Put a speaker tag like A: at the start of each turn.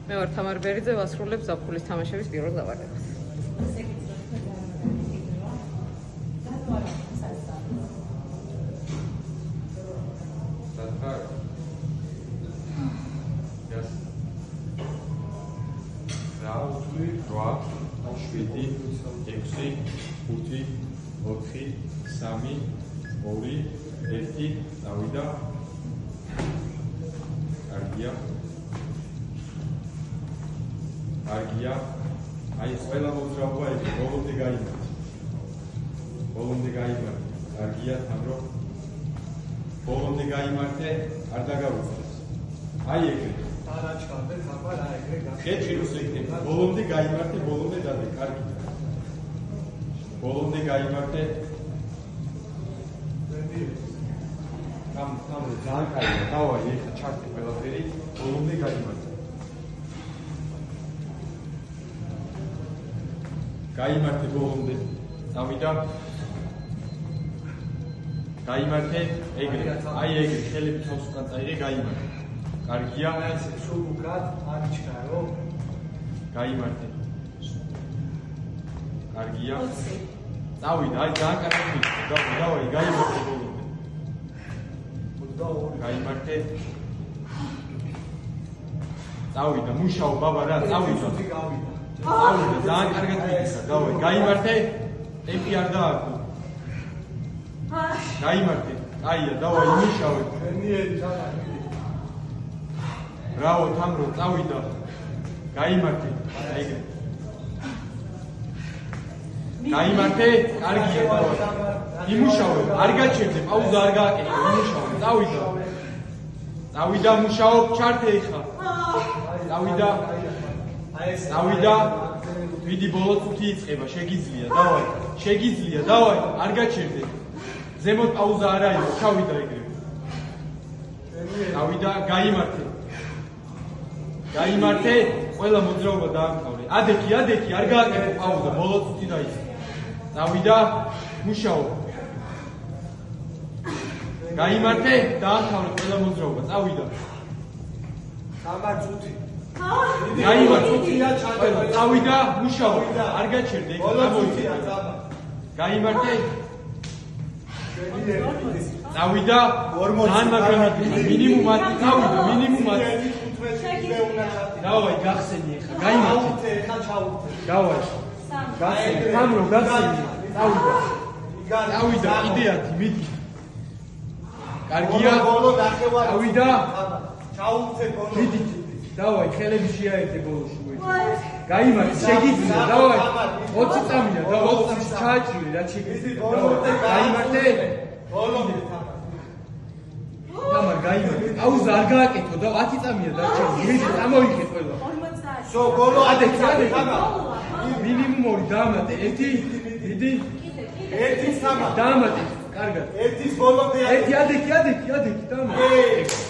A: მე ვარ თამარ ბერიძე, ვასრულებ ზაფხულის თამაშების პირველ დავარებას.
B: Rautui, roa, șviti, exi, puti, otri, sami, ori, erti, davida, argia, ai ყველა მოძრაობა ეგრე, ბოლომდე გაიმართე, არგია თამრო, ბოლომდე გაიმართე, არ დაგავიწყდეს, აი ეგრე, ხეჭიროს ეგრე, ბოლომდე გაიმართე, ბოლომდე დადე, კარგი, ბოლომდე გაიმართე, თამრო ძალიან კარგია, დავაი ეხლა ჩართე ყველაფერი, ბოლომდე გაიმართე. გაიმართე ბოლომდე, წავიდა, გაიმართე, ეგრე, აი ეგრე, ხელები თავს უკან წაიღე, გაიმართე, კარგია,
C: სულ უკან, არიჩქარო,
B: გაიმართე, კარგია, წავიდა, აი ძალიან კარგი, დავაი, გაიმართე ბოლომდე, გაიმართე, წავიდა, მუშაო ბაბა რა, წავიდა, წავიდა, ძალიან კარგად მიდიხარ, დავაი, გაიმართე, ტემპი არ დააქვს. გაიმართე, აია, დავაი, მუშაო. ბრავო, თამრო, წავიდა. გაიმართე, ეგრე. გაიმართე, კარგია, დავაი. იმუშაო, არ გაჩერდე, პაუზა არ გააკეთე, იმუშაო, წავიდა. წავიდა, მუშაო, ჩართე ეხლა. წავიდა. წავიდა, ვიდი ბოლოს 5 იწყება, შეგიძლია, დავაი, შეგიძლია, დავაი, არ გაჩერდე. ზემოთ პაუზა არ არის, ჩავიდა ეგრევე. წავიდა, გაიმართე. გაიმართე, ყველა მოძრაობა დაამთავრე. ადექი, არ გააკეთე პაუზა, ბოლოს 5 დაიწყე. წავიდა, მუშაო. გაიმართე, დაამთავრე ყველა მოძრაობა, წავიდა.
C: გამარჯვდი.
B: გაიმართე, წავიდა, მუშაო, არ გაჩერდე, გამოიწე. გაიმართე, წავიდა, ძალიან მაგრამი, მინიმუმ 10, წავიდა, მინიმუმ 10. დავაი, გახსენი ეხლა, გაიმართე. დავაი. გახსენი, თამრო, გახსენი, წავიდა. წავიდა, კიდე 10, მიდი. კარგია, წავიდა.
C: ჩაუწე ბოლო.
B: მიდი. დავაი, ხელები შეაერთე ბოლოში მოიწე. გაიმართე, შეგიძლია, დავაი. 20 წამია, და 20 წამში ჩააჭრილი, რა შეგიძლია. გაიმართე.
C: ბოლომდე
B: თამარ, გაიმართე. პაუზა არ გააკეთო და 10 წამია დარჩენილი. მიდი, წამოიღე ყველა.
C: 50. სო, ბოლო
B: ადექი. მინიმუმ 2 დაამატე. 1, მიდი.
C: 1 3.
B: დაამატე. კარგად.
C: 1 ბოლომდე.
B: 1 ადექი, დაამატე.